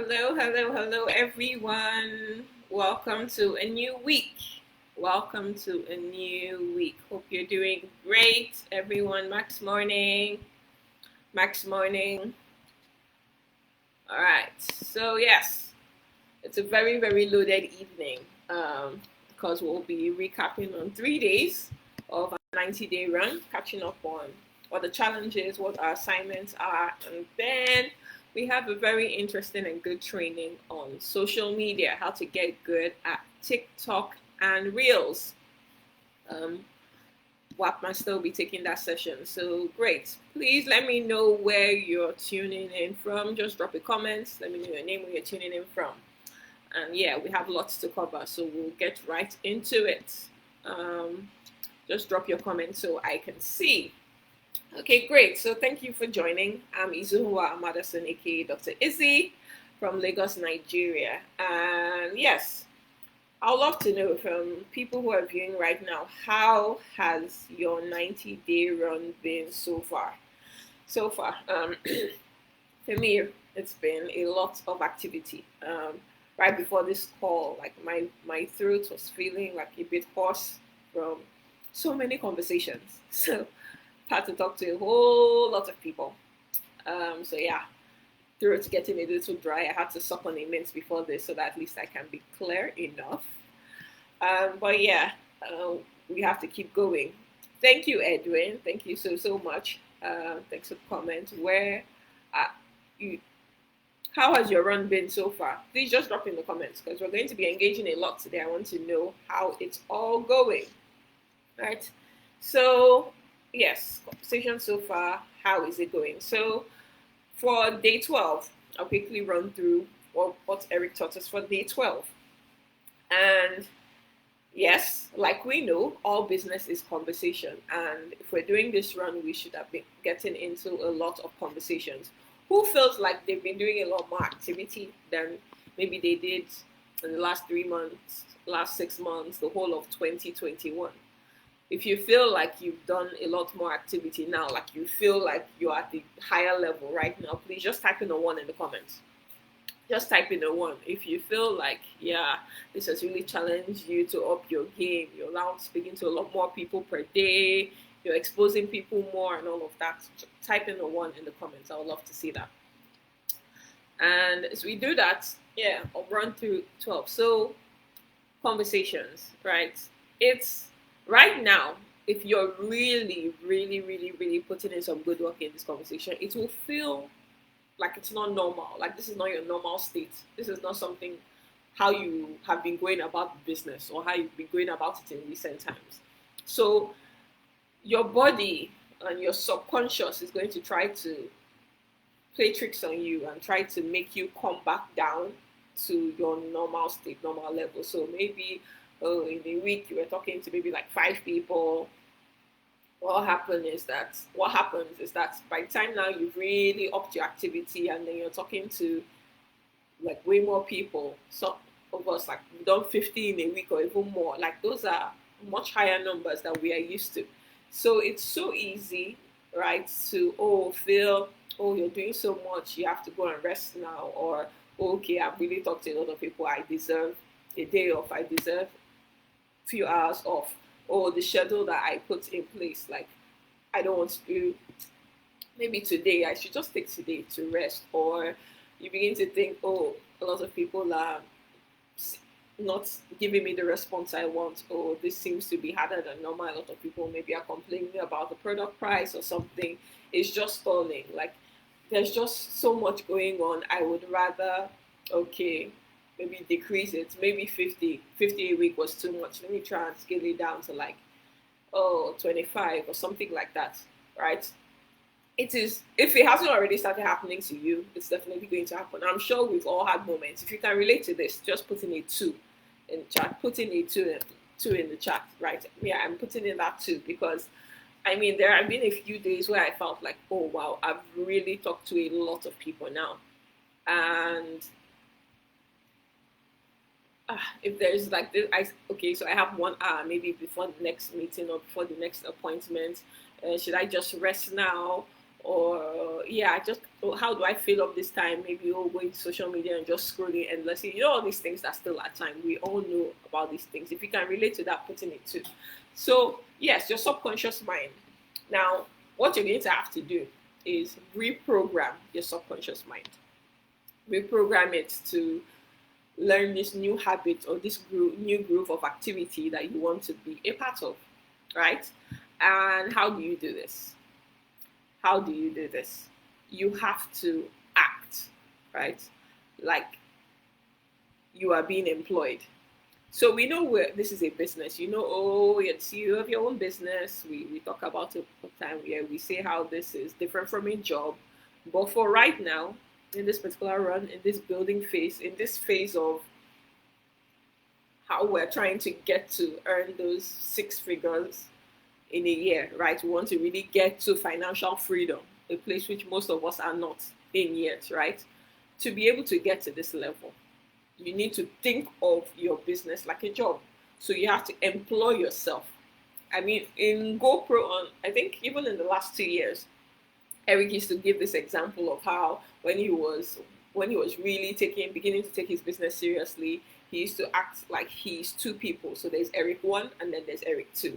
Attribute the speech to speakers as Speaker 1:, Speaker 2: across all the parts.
Speaker 1: Hello, hello, hello, everyone. Welcome to a new week. Welcome to a new week. Hope you're doing great, everyone. Max morning. Max morning. All right. So, yes, it's a very, very loaded evening because we'll be recapping on 3 days of a 90-day run, catching up on what the challenges, what our assignments are, and then we have a very interesting and good training on social media, how to get good at TikTok and Reels. Um, Wapmaster will be taking that session. So great. Please let me know where you're tuning in from. Just drop a comment. Let me know your name, where you're tuning in from. And yeah, we have lots to cover, so we'll get right into it. Just drop your comments so I can see. Okay, great. So thank you for joining. I'm Izuhua Amadason, aka Dr. Izzy from Lagos, Nigeria. And yes, I'd love to know from people who are viewing right now, how has your 90-day run been so far? So far, for me, it's been a lot of activity. Right before this call, like my throat was feeling like a bit hoarse from so many conversations. So had to talk to a whole lot of people. So yeah, throat getting a little dry. I had to suck on a mint before this so that at least I can be clear enough. But yeah, we have to keep going. Thank you, Edwin. Thank you so much. Thanks for the comment. Where you? How has your run been so far? Please just drop in the comments because we're going to be engaging a lot today. I want to know how it's all going. Right? So yes, conversation so far. How is it going? So for day 12, I'll quickly run through what Eric taught us for day 12. And yes, like we know, all business is conversation. And if we're doing this run, we should have been getting into a lot of conversations. Who feels like they've been doing a lot more activity than maybe they did in the last 3 months, last 6 months, the whole of 2021? If you feel like you've done a lot more activity now, like you feel like you're at the higher level right now, please just type in a one in the comments. Just type in a one. If you feel like, yeah, this has really challenged you to up your game, you're now speaking to a lot more people per day, you're exposing people more and all of that, type in a one in the comments. I would love to see that. And as we do that, yeah, I'll run through 12. So, conversations, right? It's right now, if you're really, really, really, really putting in some good work in this conversation, it will feel like it's not normal. Like this is not your normal state. This is not something how you have been going about the business or how you've been going about it in recent times. So your body and your subconscious is going to try to play tricks on you and try to make you come back down to your normal state, normal level. So maybe in a week you were talking to maybe like 5 people. What happens is that by the time now you've really upped your activity and then you're talking to like way more people. Some of us like we've done 50 in a week or even more. Like those are much higher numbers than we are used to. So it's so easy, right, to feel you're doing so much, you have to go and rest now, or okay, I've really talked to a lot of people, I deserve a day off, I deserve a few hours off, or the schedule that I put in place, like I don't want to do, maybe today I should just take today to rest, or you begin to think, a lot of people are not giving me the response I want, or this seems to be harder than normal. A lot of people maybe are complaining about the product price or something. It's just stalling. Like there's just so much going on. I would rather, okay, maybe decrease it. Maybe 50 a week was too much. Let me try and scale it down to like, 25 or something like that, right? It is, if it hasn't already started happening to you, it's definitely going to happen. I'm sure we've all had moments. If you can relate to this, just put in a two in the chat. Put in a two in the chat, right? Yeah, I'm putting in that too because I mean there have been a few days where I felt like, oh wow, I've really talked to a lot of people now. And if there's like this, okay, so I have 1 hour maybe before the next meeting or before the next appointment. Should I just rest now, or yeah, just how do I fill up this time? Maybe going to social media and just scrolling endlessly. All these things that still at time. We all know about these things. If you can relate to that, putting it too. So yes, your subconscious mind. Now, what you're going to have to do is reprogram your subconscious mind. Reprogram it to learn this new habit or this new groove of activity that you want to be a part of, right? And how do you do this? How do you do this? You have to act, right? Like you are being employed. So we know where this is a business. Oh, yes, you have your own business. We talk about it all the time where we say how this is different from a job. But for right now, in this particular run, in this building phase, in this phase of how we're trying to get to earn those 6 figures in a year, right? We want to really get to financial freedom, a place which most of us are not in yet, right? To be able to get to this level, you need to think of your business like a job. So you have to employ yourself. I mean, in GoPro, I think even in the last 2 years, Eric used to give this example of how when he was really beginning to take his business seriously, he used to act like he's two people. So there's Eric 1 and then there's Eric 2.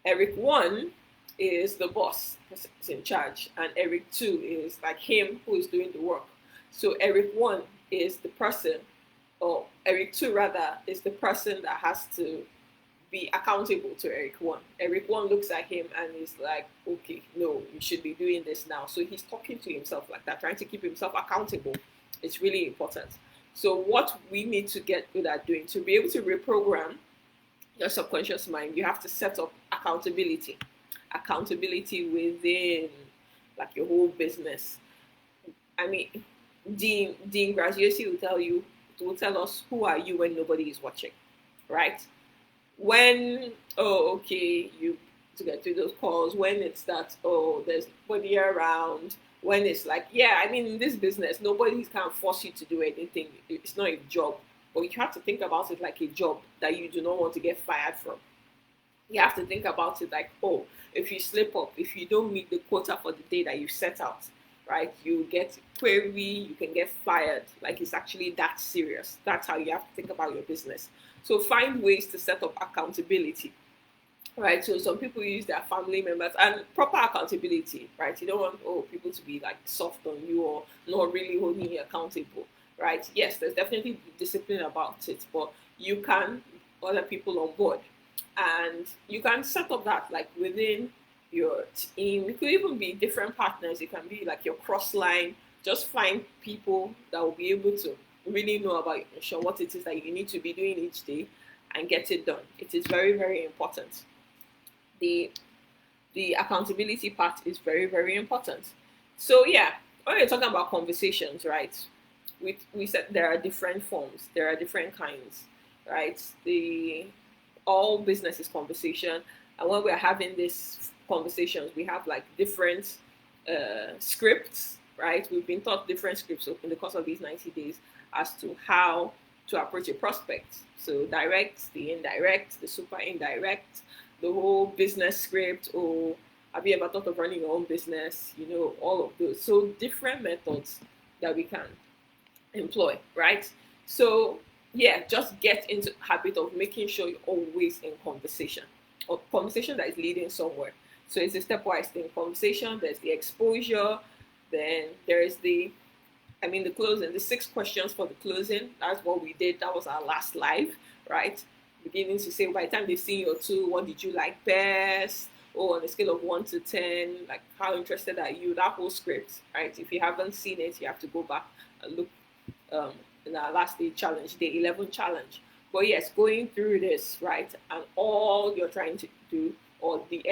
Speaker 1: Eric 1 is the boss, is in charge, and Eric 2 is like him who is doing the work. So Eric 1 is the person, or Eric 2 rather, is the person that has to be accountable to Eric 1. Eric 1 looks at him and is like, okay, no, you should be doing this now. So he's talking to himself like that, trying to keep himself accountable. It's really important. So what we need to get good at doing, to be able to reprogram your subconscious mind, you have to set up accountability. Accountability within like your whole business. I mean, Dean Graziosi will tell us who are you when nobody is watching, right? When you to get to those calls, when it's that there's nobody around, when it's like in this business nobody can force you to do anything. It's not a job, but you have to think about it like a job that you do not want to get fired from. You have to think about it like, if you slip up, if you don't meet the quota for the day that you set out, right, you get query, you can get fired. Like, it's actually that serious. That's how you have to think about your business. So find ways to set up accountability, right? So some people use their family members, and proper accountability, right? You don't want people to be like soft on you or not really holding you accountable, right? Yes, there's definitely discipline about it, but you can other people on board, and you can set up that like within your team. It could even be different partners. It can be like your cross line. Just find people that will be able to really know about what it is that you need to be doing each day and get it done. It is very, very important. The accountability part is very, very important. So when you're talking about conversations, right? We said there are different forms, there are different kinds, right? All business is conversation, and when we're having these conversations, we have like different scripts, right? We've been taught different scripts in the course of these 90 days as to how to approach a prospect. So direct, the indirect, the super indirect, the whole business script, or have you ever thought of running your own business? All of those. So different methods that we can employ, right? So just get into the habit of making sure you're always in conversation, or conversation that is leading somewhere. So it's a stepwise thing. Conversation, there's the exposure, then there is the closing, the 6 questions for the closing. That's what we did. That was our last live, right? Beginning to say, by the time they've seen your tool, what did you like best? On a scale of 1 to 10, like how interested are you? That whole script, right? If you haven't seen it, you have to go back and look in our last day challenge, day 11 challenge. But yes, going through this, right, and all you're trying to do, or the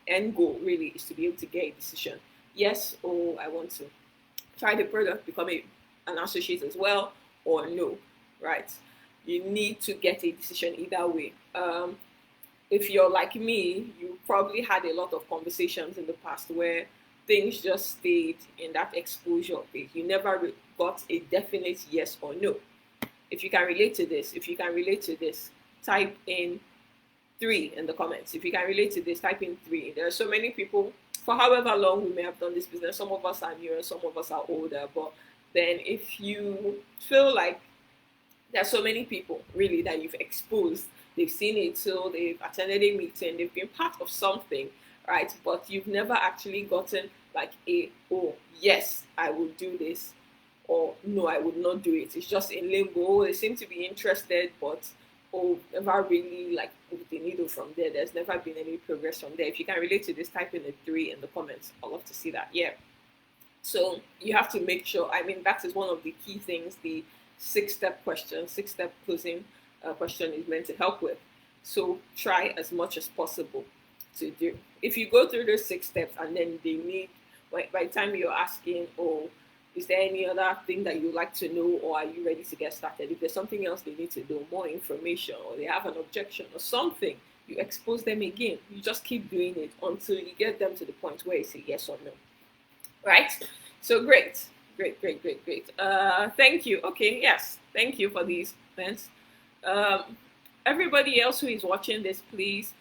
Speaker 1: end goal really, is to be able to get a decision. Yes, I want to try the product, become an associate as well, or no, right? You need to get a decision either way. If you're like me, you probably had a lot of conversations in the past where things just stayed in that exposure phase. You never got a definite yes or no. If you can relate to this, type in 3 in the comments. If you can relate to this, type in 3. There are so many people for however long we may have done this business. Some of us are newer, some of us are older, but then if you feel like there's so many people really that you've exposed, they've seen it, so they've attended a meeting, they've been part of something, right? But you've never actually gotten like oh yes, I will do this, or no, I would not do it. It's just in limbo. They seem to be interested, but oh, never really like move the needle from there. There's never been any progress from there. If you can relate to this, type in a 3 in the comments. I'd love to see that. Yeah. So you have to make sure. I mean, that is one of the key things. The 6-step question, 6-step closing question is meant to help with. So try as much as possible to do. If you go through those 6 steps and then they need, by the time you're asking, oh, is there any other thing that you'd like to know, or are you ready to get started? If there's something else they need to know, more information, or they have an objection or something, you expose them again. You just keep doing it until you get them to the point where you say yes or no. Right? So great. Thank you. Okay, yes. Thank you for these events. Everybody else who is watching this, please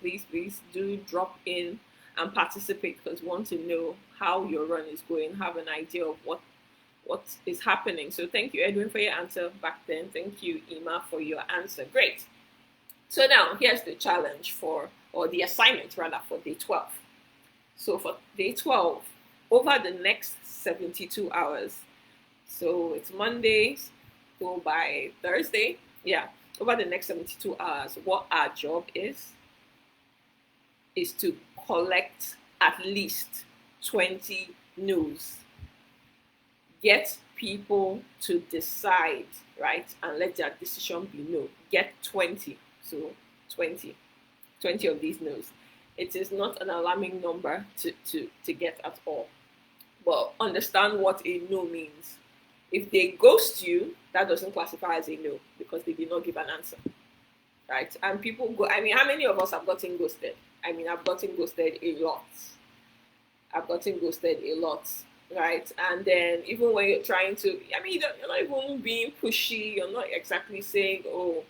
Speaker 1: do drop in and participate, because we want to know how your run is going, have an idea of what is happening. So thank you, Edwin, for your answer back then. Thank you, Ima, for your answer. Great. So now here's the challenge or the assignment rather, for day 12. So for day 12, over the next 72 hours, so it's Monday, go by Thursday, yeah, over the next 72 hours, what our job is to collect at least 20 no's. Get people to decide, right, and let their decision be no. Get 20. So 20 of these no's. It is not an alarming number to get at all. But understand what a no means. If they ghost you, that doesn't classify as a no, because they did not give an answer, right? And people go, I mean, how many of us have gotten ghosted? I mean, I've gotten ghosted a lot. Right? And then even when you're trying to, I mean, you're not even being pushy. You're not exactly saying, oh,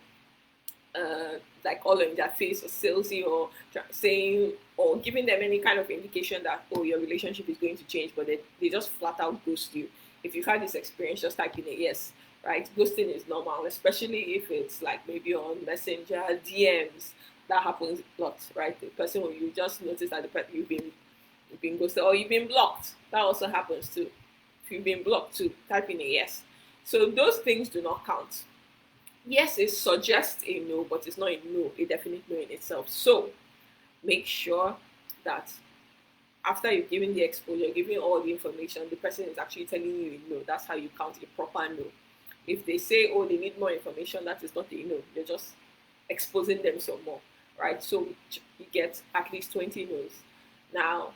Speaker 1: like all in their face or salesy, or saying or giving them any kind of indication that, oh, your relationship is going to change, but they just flat out ghost you. If you've had this experience, just type in a yes, right? Ghosting is normal, especially if it's like maybe on Messenger, DMs. That happens a lot, right? The person who you just notice that you've been ghosted, or you've been blocked. That also happens too. If you've been blocked too, type in a yes. So those things do not count. Yes, it suggests a no, but it's not a no, a definite no in itself. So make sure that after you've given the exposure, giving all the information, the person is actually telling you a no. That's how you count a proper no. If they say, oh, they need more information, that is not a no. You're just exposing them some more, right? So you get at least 20 no's. Now,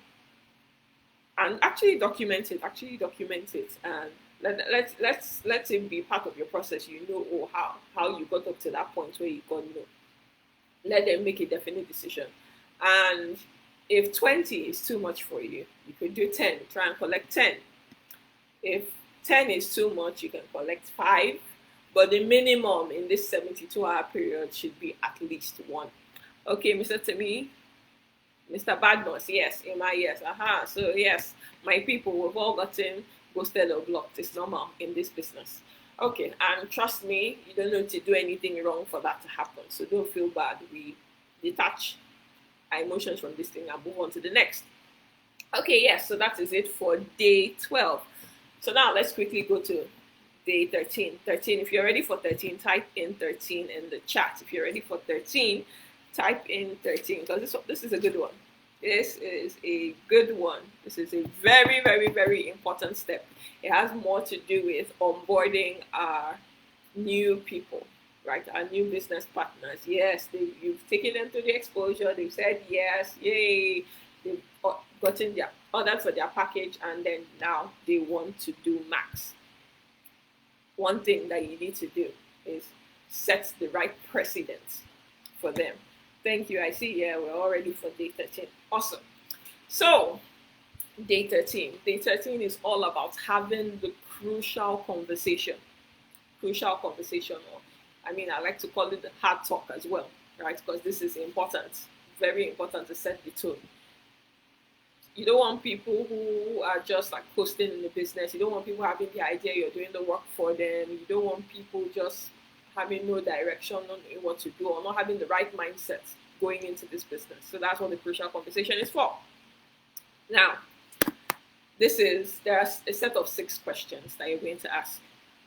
Speaker 1: and actually document it, and let it be part of your process. You know, or how you got up to that point where you got no. Let them make a definite decision. And if 20 is too much for you, you could do 10. Try and collect 10. If 10 is too much, you can collect 5. But the minimum in this 72-hour period should be at least 1. Okay, Mr. Timmy, Mr. Badnos, yes. Emma, yes. Aha. So yes, my people, we've all gotten ghosted or blocked. It's normal in this business. Okay, and trust me, you don't need to do anything wrong for that to happen. So don't feel bad. We detach our emotions from this thing and move on to the next. Okay, yes, so that is it for day 12. So now let's quickly go to day 13. 13, if you're ready for 13, type in 13 in the chat. If you're ready for 13, type in 13, because this is a good one. This is a good one. This is a very, very, very important step. It has more to do with onboarding our new people, right? Our new business partners. Yes, you've taken them to the exposure. They've said yes, yay. They've gotten their ordered for their package, and then now they want to do max. One thing that you need to do is set the right precedent for them. Thank you. I see. Yeah, we're all ready for day 13. Awesome. So, day 13. Day 13 is all about having the crucial conversation. Crucial conversation, or I mean, I like to call it the hard talk as well, right? Because this is important, very important to set the tone. You don't want people who are just like posting in the business. You don't want people having the idea you're doing the work for them. You don't want people just having no direction on what to do or not having the right mindset going into this business. So that's what the crucial conversation is for. Now, there's a set of 6 questions that you're going to ask.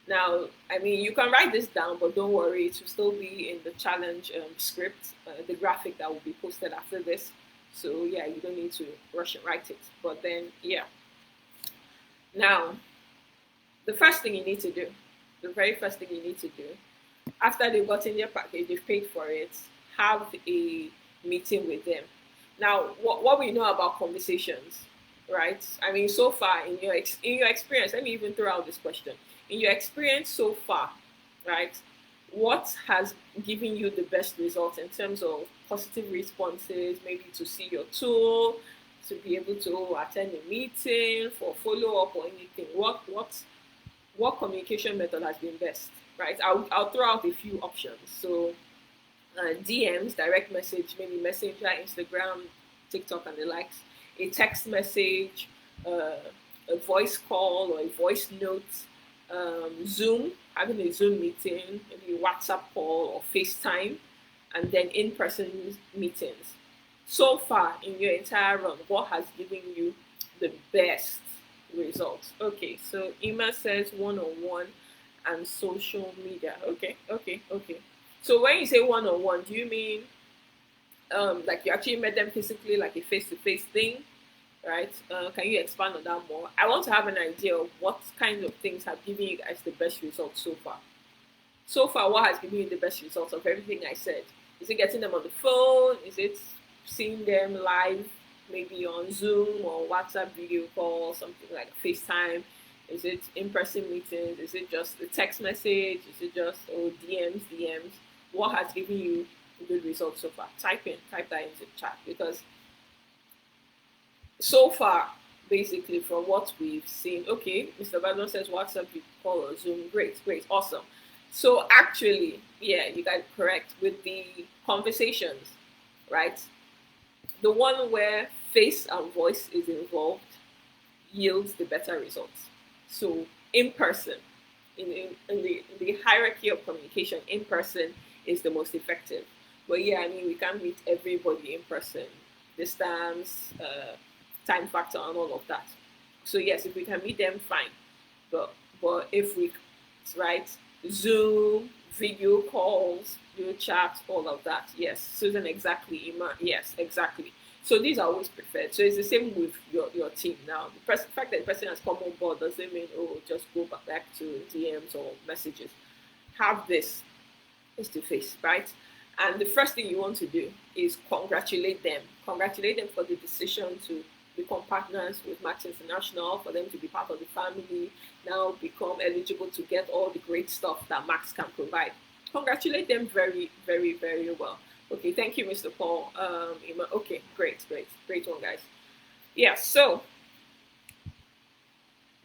Speaker 1: Now, I mean, you can write this down, but don't worry, it will still be in the challenge script, the graphic that will be posted after this. So yeah, you don't need to rush and write it. But then, yeah. Now, the first thing you need to do, the very first thing you need to do, after they've gotten their package, they've paid for it, have a meeting with them. Now, what we know about conversations, right? I mean, so far in your experience, let me even throw out this question. In your experience so far, right? What has given you the best results in terms of positive responses, maybe to see your tool, to be able to attend a meeting for follow-up or anything? What communication method has been best, right? I'll throw out a few options. So DMs, direct message, maybe Messenger, Instagram, TikTok, and the likes. A text message, a voice call or a voice note, Zoom, having a Zoom meeting, maybe a WhatsApp call or FaceTime, and then in-person meetings. So far in your entire run, what has given you the best results? Okay, so Ima says one-on-one and social media. Okay. So when you say one-on-one, do you mean like you actually met them physically, like a face-to-face thing, right? Can you expand on that more? I want to have an idea of what kind of things have given you guys the best results so far. So far, what has given you the best results of everything I said? Is it getting them on the phone? Is it seeing them live, maybe on Zoom or WhatsApp video call, something like FaceTime? Is it in-person meetings? Is it just a text message? Is it just DMs? What has given you good results so far? Type that into the chat, because so far, basically from what we've seen, okay, Mr. Badon says WhatsApp call or Zoom. Great, awesome. So actually, yeah, you got it correct with the conversations, right? The one where face and voice is involved yields the better results. So in person, in the hierarchy of communication, in person is the most effective. But yeah, I mean, we can't meet everybody in person. Distance, time factor, and all of that. So yes, if we can meet them, fine. But if we, right, Zoom, video calls, video chats, all of that. Yes, Susan, exactly. Ima, yes, exactly. So these are always preferred. So it's the same with your team now. The fact that the person has come on board doesn't mean, oh, just go back to DMs or messages. Have this face to face, right? And the first thing you want to do is congratulate them. Congratulate them for the decision to become partners with Max International, for them to be part of the family, now become eligible to get all the great stuff that Max can provide. Congratulate them very, very, very well. Okay, thank you, Mr. Paul. Okay, great one, guys. Yeah, so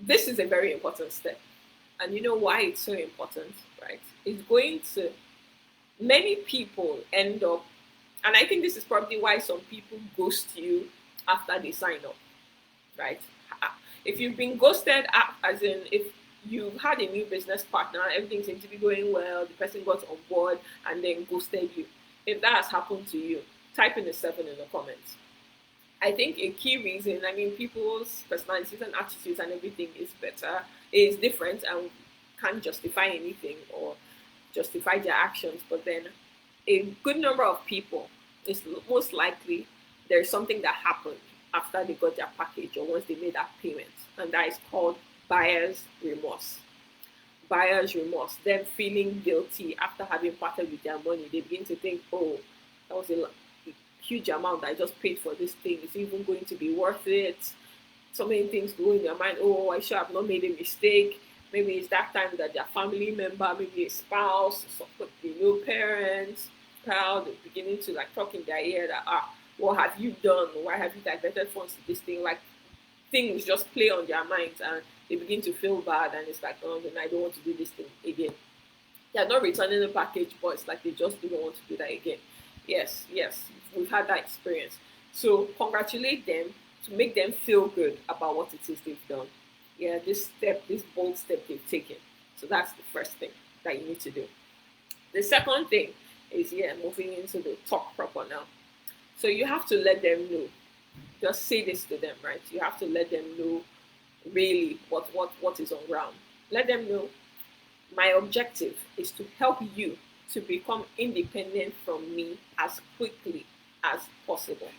Speaker 1: this is a very important step. And you know why it's so important, right? It's going to, many people end up, and I think this is probably why some people ghost you after they sign up, right? If you've been ghosted, as in if you've had a new business partner, everything seems to be going well, the person got on board and then ghosted you. If that has happened to you, type in a 7 in the comments. I think a key reason, I mean, people's personalities and attitudes and everything is different and can't justify anything or justify their actions. But then a good number of people, is most likely there's something that happened after they got their package or once they made that payment. And that is called buyer's remorse. Buyer's remorse, them feeling guilty after having parted with their money. They begin to think, oh, that was a huge amount I just paid for this thing. Is it even going to be worth it? So many things go in their mind. Oh, I should have not made a mistake. Maybe it's that time that their family member, maybe a spouse, parents, child, they're beginning to like talk in their ear that, what have you done? Why have you diverted funds to this thing? Like things just play on their minds and they begin to feel bad, and it's like, oh, then I don't want to do this thing again. They're not returning the package, but it's like they just don't want to do that again. Yes, we've had that experience. So congratulate them to make them feel good about what it is they've done. Yeah, this bold step they've taken. So that's the first thing that you need to do. The second thing is, moving into the talk proper now. So you have to let them know. Just say this to them, right? You have to let them know really what is on ground. Let them know my objective is to help you to become independent from me as quickly as possible.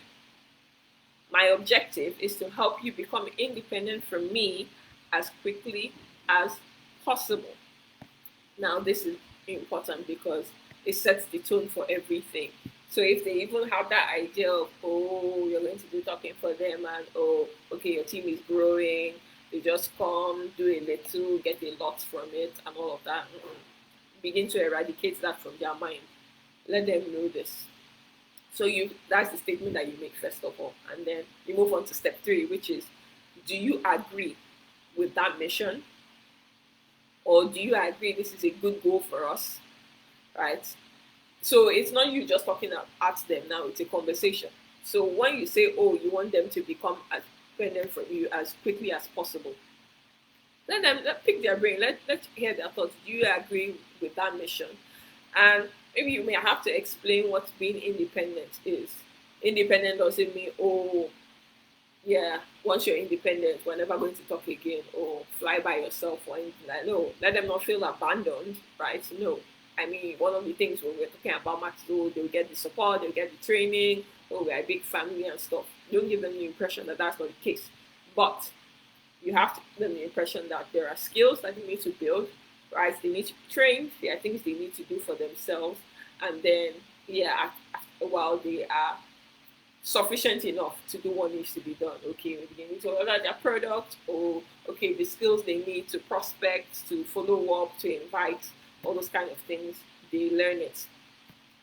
Speaker 1: My objective is to help you become independent from me as quickly as possible. Now, this is important because it sets the tone for everything. So if they even have that idea of, oh, you're going to do talking for them, and oh, okay, your team is growing, they just come, do a little, get a lot from it, and all of that, begin to eradicate that from their mind. Let them know this. So that's the statement that you make first of all. And then you move on to step 3, which is, do you agree with that mission? Or do you agree this is a good goal for us? Right? So it's not you just talking at them now, it's a conversation. So when you say, oh, you want them to become as independent from you as quickly as possible, let pick their brain, let's hear their thoughts. Do you agree with that mission? And maybe you may have to explain what being independent is. Independent doesn't mean, oh, yeah, once you're independent, we're never going to talk again, or fly by yourself, or anything like that. No, let them not feel abandoned, right? No. I mean, one of the things when we're talking about Max, they'll get the support, they'll get the training, oh, we're a big family and stuff. Don't give them the impression that that's not the case. But you have to give them the impression that there are skills that they need to build, right? They need to be trained. There are things they need to do for themselves. And then, after a while, they are sufficient enough to do what needs to be done. Okay, maybe they need to order their product, or okay, the skills they need to prospect, to follow up, to invite, all those kind of things, they learn it.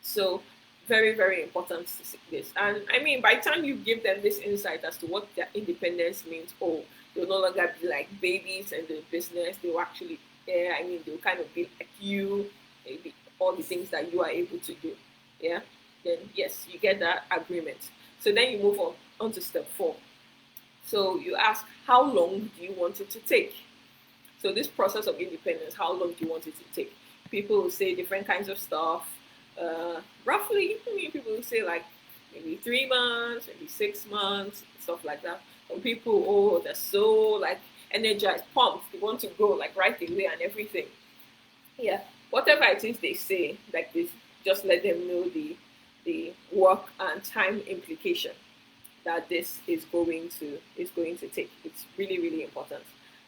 Speaker 1: So very, very important to see this. And I mean, by the time you give them this insight as to what their independence means, oh, they'll no longer be like babies in the business. They'll actually, they'll kind of be like you, maybe all the things that you are able to do. Yeah, then yes, you get that agreement. So then you move on to step 4. So you ask, how long do you want it to take? So this process of independence, how long do you want it to take? People will say different kinds of stuff. Roughly, people will say like maybe 3 months, maybe 6 months, stuff like that. Some people, oh, they're so like energized, pumped, they want to go like right away and everything. Yeah, whatever it is they say, like this, just let them know the work and time implication that this is going to take. It's really, really important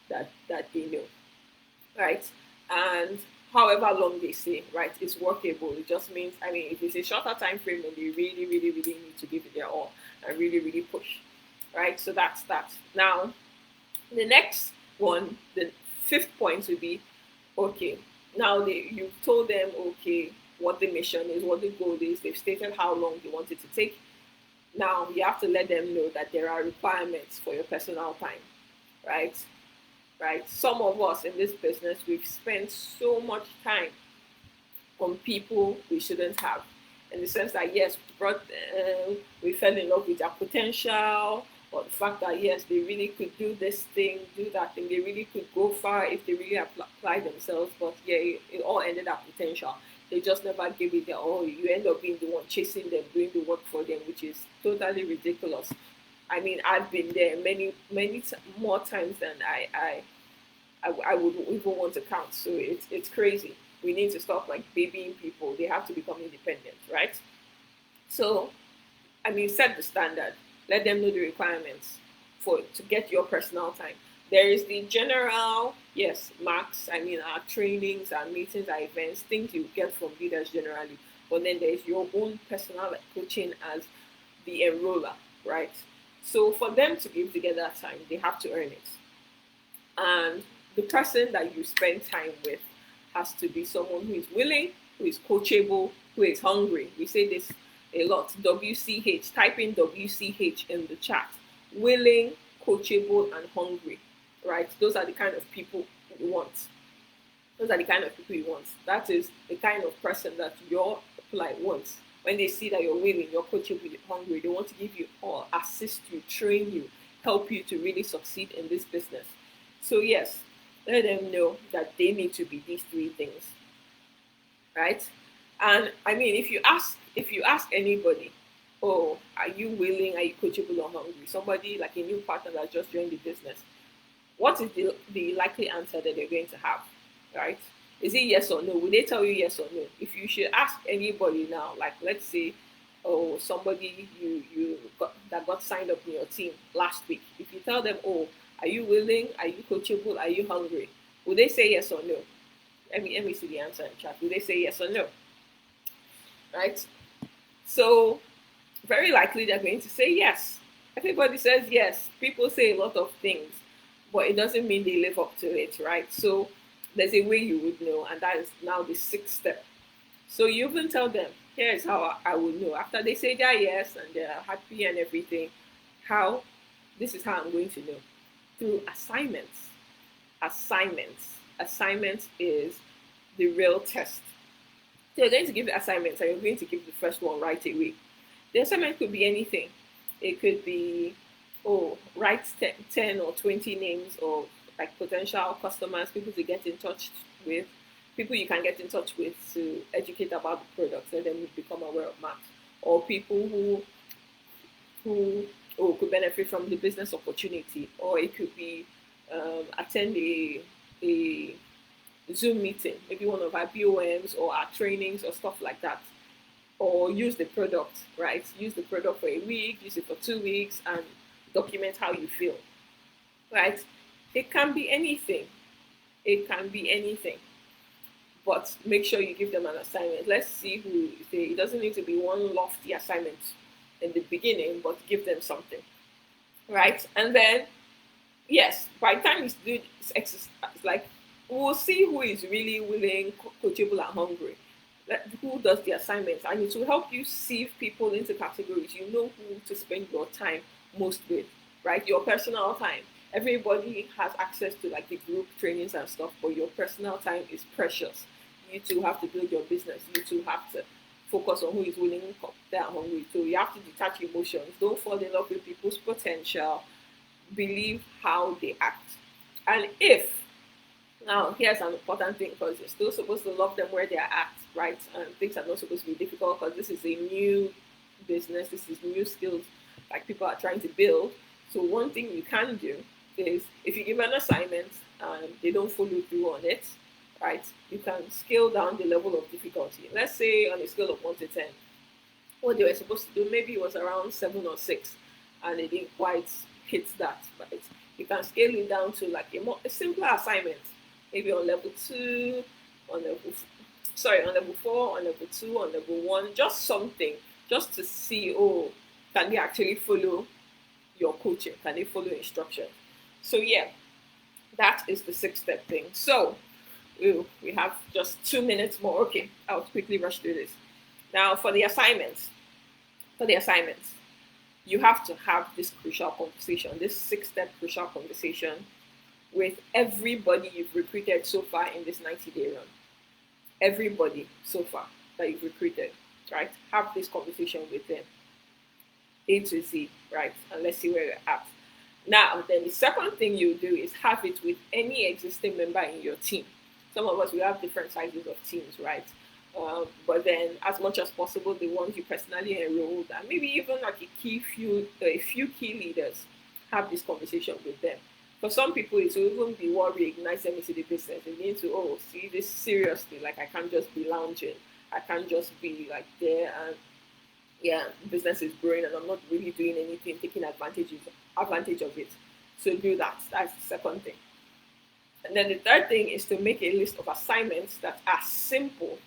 Speaker 1: that they know, right? And however long they say, right, it's workable. It just means, if it's a shorter time frame, then they really, really, really need to give it their all and really, really push, right? So that's that. Now, the next one, the 5th point would be, okay, now you've told them, okay, what the mission is, what the goal is. They've stated how long they want it to take. Now you have to let them know that there are requirements for your personal time, right? Right. Some of us in this business, we've spent so much time on people we shouldn't have, in the sense that yes, we fell in love with their potential, or the fact that yes, they really could do this thing, do that thing, they really could go far if they really apply themselves. But yeah, it all ended at potential. They just never give it their all. You end up being the one chasing them, doing the work for them, which is totally ridiculous. I've been there many more times than I would even want to count. So it's crazy. We need to stop like babying people. They have to become independent, right? So, set the standard. Let them know the requirements to get your personal time. There is the general, yes, max. Our trainings, our meetings, our events, things you get from leaders generally. But then there is your own personal coaching as the enroller, right? So for them to give together that time, they have to earn it. And the person that you spend time with has to be someone who is willing, who is coachable, who is hungry. We say this a lot. WCH, type in WCH in the chat. Willing, coachable, and hungry, right? Those are the kind of people you want. That is the kind of person that your client wants. When they see that you're willing, you're coachable, you're hungry, they want to give you all, assist you, train you, help you to really succeed in this business. So yes, let them know that they need to be these three things, right? And I mean, if you ask anybody, oh, are you willing, are you coachable or hungry? Somebody like a new partner that just joined the business, what is the likely answer that they're going to have, right? Is it yes or no? Will they tell you yes or no? If you should ask anybody now, like let's say, oh, somebody that got signed up in your team last week, if you tell them, oh, are you willing? Are you coachable? Are you hungry? Will they say yes or no? Let me see the answer in chat. Will they say yes or no? Right? So very likely they're going to say yes. Everybody says yes. People say a lot of things, but it doesn't mean they live up to it, right? So there's a way you would know, and that is now the sixth step. So you even tell them, here's how I would know. After they say their yes and they're happy and everything, how this is how I'm going to know. Through assignments. Assignments is the real test. So you're going to give the assignments and you're going to give the first one right away. The assignment could be anything. It could be, oh, write 10 or 20 names of like potential customers, people to get in touch with, people you can get in touch with to educate about the products, let them become aware of Max, or people who could benefit from the business opportunity, or it could be attend a Zoom meeting, maybe one of our BOMs or our trainings or stuff like that, or use the product, right? Use the product for a week, use it for 2 weeks, and document how you feel, right? It can be anything. It can be anything. But make sure you give them an assignment. Let's see who say. It doesn't need to be one lofty assignment in the beginning, but give them something, right? And then, yes, by the time you do this exercise, like we'll see who is really willing, coachable, and hungry. Who does the assignments, and it will help you sieve people into categories. You know who to spend your time most with, right? Your personal time. Everybody has access to like the group trainings and stuff, but your personal time is precious. You two have to build your business. You two have to focus on who is willing, they are hungry. So you have to detach emotions. Don't fall in love with people's potential. Believe how they act. And if now, here's an important thing, because you're still supposed to love them where they're at, right? And things are not supposed to be difficult, because this is a new business, this is new skills like people are trying to build. So one thing you can do is, if you give an assignment and they don't follow through on it, right, you can scale down the level of difficulty. Let's say on a scale of 1 to 10, what they were supposed to do maybe was around 7 or 6, and they didn't quite hit that, right? You can scale it down to like a simpler assignment. Maybe on level 2, on level 4, on level 2, on level 1, just something, just to see, oh, can they actually follow your coaching? Can they follow instructions? So yeah, that is the 6-step thing. So we have just 2 minutes more. Okay, I'll quickly rush through this. Now for the assignments, you have to have this crucial conversation, this 6-step crucial conversation with everybody you've recruited so far in this 90-day run. Everybody so far that you've recruited, right? Have this conversation with them, A to Z, right? And let's see where you're at. Now, then the second thing you do is have it with any existing member in your team. Some of us, we have different sizes of teams, right? But then as much as possible, the ones you personally enrolled, and maybe even like a few key leaders, have this conversation with them. For some people, it will even be what reignites them into the business. They need to, see this seriously. Like, I can't just be lounging. I can't just be like there and, yeah, business is growing and I'm not really doing anything, taking advantage of it. So do that. That's the second thing. And then the third thing is to make a list of assignments that are simple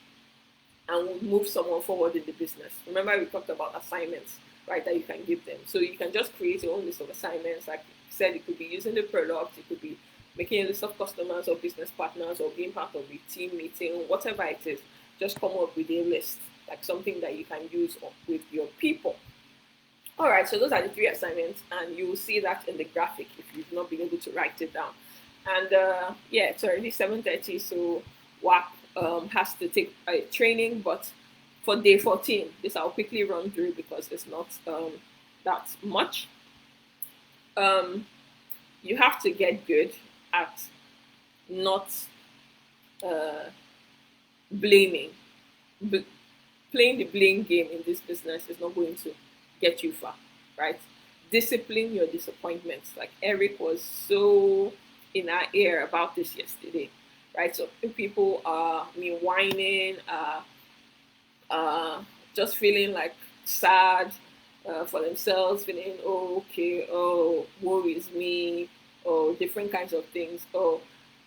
Speaker 1: and will move someone forward in the business. Remember, we talked about assignments, right, that you can give them. So you can just create your own list of assignments. Like I said, it could be using the product, it could be making a list of customers or business partners, or being part of a team meeting, whatever it is. Just come up with a list, like something that you can use with your people. All right, so those are the 3 assignments, and you will see that in the graphic if you've not been able to write it down. And yeah, it's already 7:30, so WAP has to take a training, but for day 14, this I'll quickly run through because it's not that much. You have to get good at not uh, blaming. B- Playing the blame game in this business is not going to get you far, right? Discipline your disappointments. Like Eric was so in our ear about this yesterday, right? So if people are whining, just feeling like sad for themselves, feeling, oh, okay, oh, woe is me, oh, different kinds of things, oh,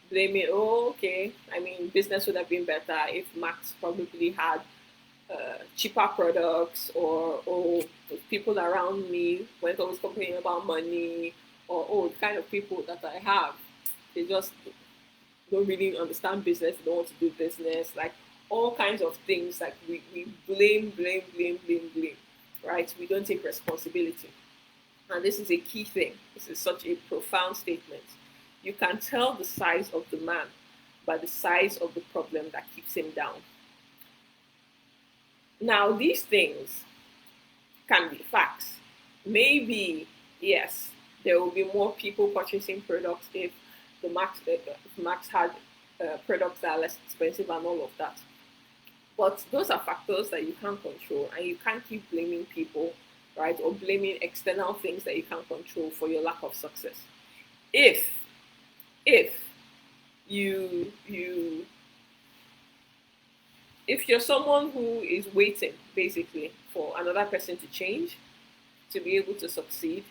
Speaker 1: blaming, oh, okay. I mean, business would have been better if Max probably had cheaper products, or the people around me weren't always complaining about money, or oh, the kind of people that I have, they just don't really understand business, they don't want to do business, like all kinds of things. Like we blame, right? We don't take responsibility. And this is a key thing. This is such a profound statement. You can tell the size of the man by the size of the problem that keeps him down. Now, these things can be facts. Maybe, yes, there will be more people purchasing products if Max had products that are less expensive and all of that. But those are factors that you can't control, and you can't keep blaming people, right, or blaming external things that you can't control for your lack of success. If if you if you're someone who is waiting basically for another person to change to be able to succeed,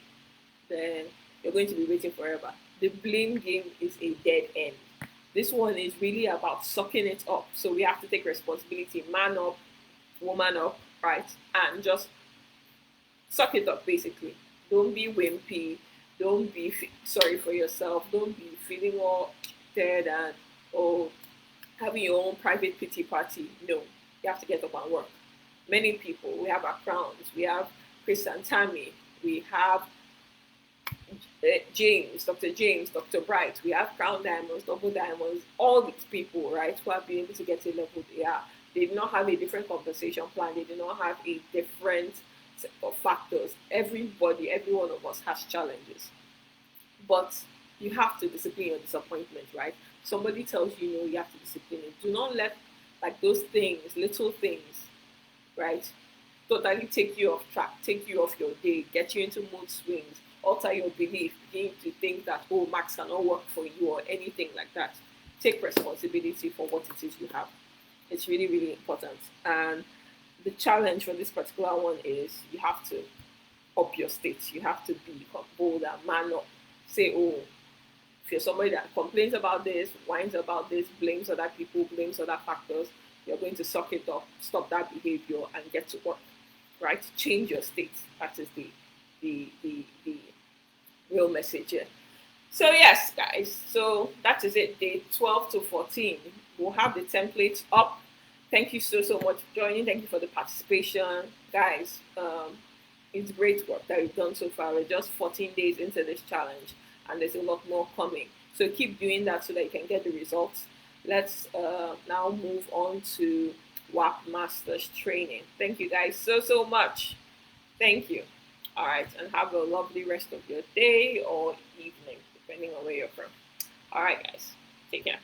Speaker 1: then you're going to be waiting forever. The blame game is a dead end. This one is really about sucking it up. So we have to take responsibility, man up, woman up, right? And just suck it up basically. Don't be wimpy. Don't be sorry for yourself. Don't be feeling all dead and oh, having your own private pity party. No, you have to get up and work. Many people, we have our crowns, we have Chris and Tammy, we have Dr. James, Dr. Bright, we have Crown Diamonds, Double Diamonds, all these people, right, who have been able to get to the level they are. They did not have a different compensation plan, they did not have a different set of factors. Everybody, every one of us has challenges. But you have to discipline your disappointment, right? Somebody tells you no, you have to discipline it. Do not let like those things, little things, right, totally take you off track, take you off your day, get you into mood swings, alter your belief, begin to think that oh, Max cannot work for you or anything like that. Take responsibility for what it is you have. It's really, really important. And the challenge for this particular one is you have to up your state. You have to be bold and man up. Say, oh, if you're somebody that complains about this, whines about this, blames other people, blames other factors, you're going to suck it up, stop that behavior, and get to work. Right? Change your state. That is the real message here. So yes, guys. So that is it. Day 12 to 14. We'll have the templates up. Thank you so much for joining. Thank you for the participation, guys. It's great work that we've done so far. We're just 14 days into this challenge, and there's a lot more coming. So keep doing that so that you can get the results. Let's now move on to WAP Masters training. Thank you guys so much. Thank you. All right, and have a lovely rest of your day or evening, depending on where you're from. All right, guys. Take care.